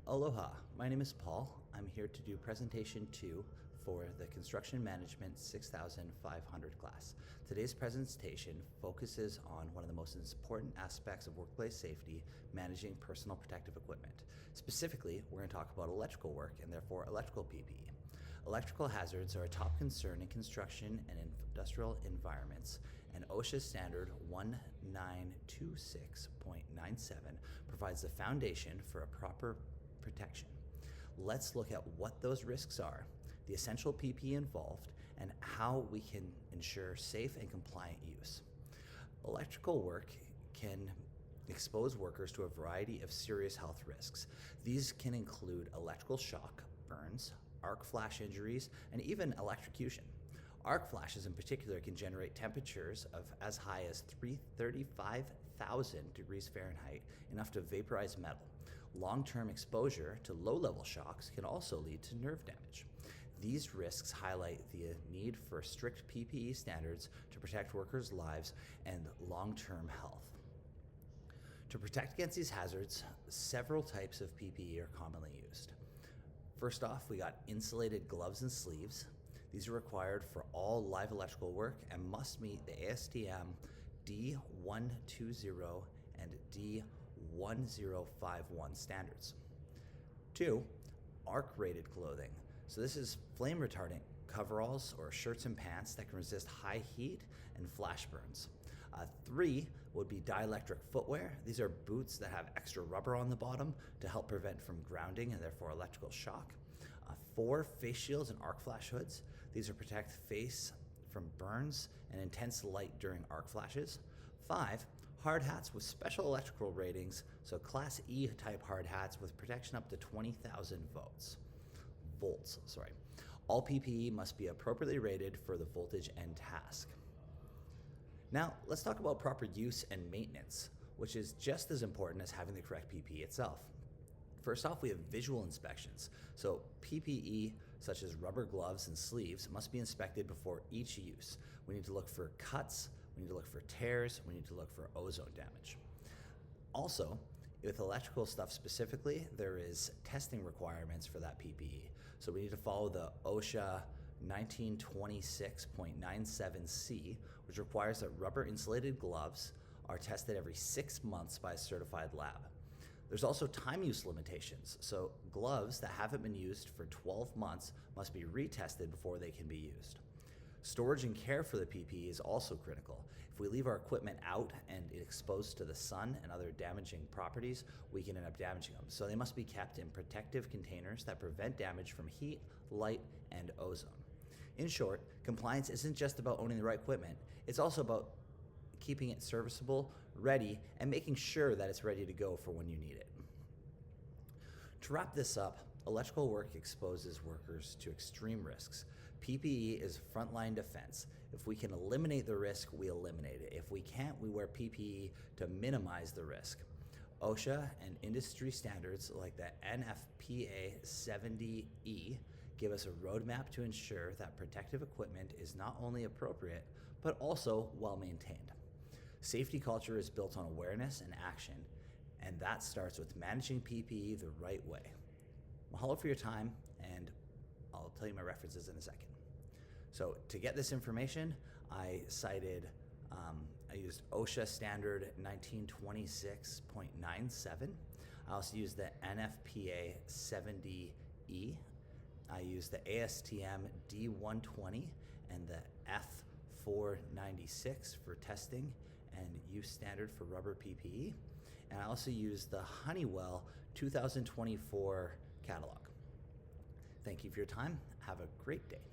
Aloha, my name is Paul. I'm here to do presentation 2 for the Construction Management 6500 class. Today's presentation focuses on one of the most important aspects of workplace safety, managing personal protective equipment. Specifically, we're going to talk about electrical work and therefore electrical PPE. Electrical hazards are a top concern in construction and industrial environments, and OSHA standard 1926.97 provides the foundation for a proper protection. Let's look at what those risks are, the essential PPE involved, and how we can ensure safe and compliant use. Electrical work can expose workers to a variety of serious health risks. These can include electrical shock, burns, arc flash injuries, and even electrocution. Arc flashes in particular can generate temperatures of as high as 35,000 degrees Fahrenheit, enough to vaporize metal. Long-term exposure to low-level shocks can also lead to nerve damage. These risks highlight the need for strict PPE standards to protect workers' lives and long-term health. To protect against these hazards, several types of PPE are commonly used. First off, we got insulated gloves and sleeves. These are required for all live electrical work and must meet the ASTM D120 and D1051 standards. 2, arc-rated clothing. So this is flame retardant coveralls or shirts and pants that can resist high heat and flash burns. 3 would be dielectric footwear. These are boots that have extra rubber on the bottom to help prevent from grounding and therefore electrical shock. 4, face shields and arc flash hoods. These are protect face from burns and intense light during arc flashes. 5, hard hats with special electrical ratings, so Class E type hard hats with protection up to 20,000 volts. All PPE must be appropriately rated for the voltage and task. Now, let's talk about proper use and maintenance, which is just as important as having the correct PPE itself. First off, we have visual inspections. So PPE, such as rubber gloves and sleeves, must be inspected before each use. We need to look for cuts, we need to look for tears, we need to look for ozone damage. Also, with electrical stuff specifically, there is testing requirements for that PPE. So we need to follow the OSHA 1926.97C, which requires that rubber insulated gloves are tested every 6 months by a certified lab. There's also time use limitations, so gloves that haven't been used for 12 months must be retested before they can be used. Storage and care for the PPE is also critical. If we leave our equipment out and exposed to the sun and other damaging properties, we can end up damaging them. So they must be kept in protective containers that prevent damage from heat, light, and ozone. In short, compliance isn't just about owning the right equipment, it's also about keeping it serviceable, ready, and making sure that it's ready to go for when you need it. To wrap this up, electrical work exposes workers to extreme risks. PPE is frontline defense. If we can eliminate the risk, we eliminate it. If we can't, we wear PPE to minimize the risk. OSHA and industry standards like the NFPA 70E give us a roadmap to ensure that protective equipment is not only appropriate, but also well maintained. Safety culture is built on awareness and action, and that starts with managing PPE the right way. Mahalo for your time, and I'll tell you my references in a second. So to get this information, I used OSHA standard 1926.97. I also used the NFPA 70E. I used the ASTM D120 and the F496 for testing and use standard for rubber PPE. And I also used the Honeywell 2024 catalog. Thank you for your time. Have a great day.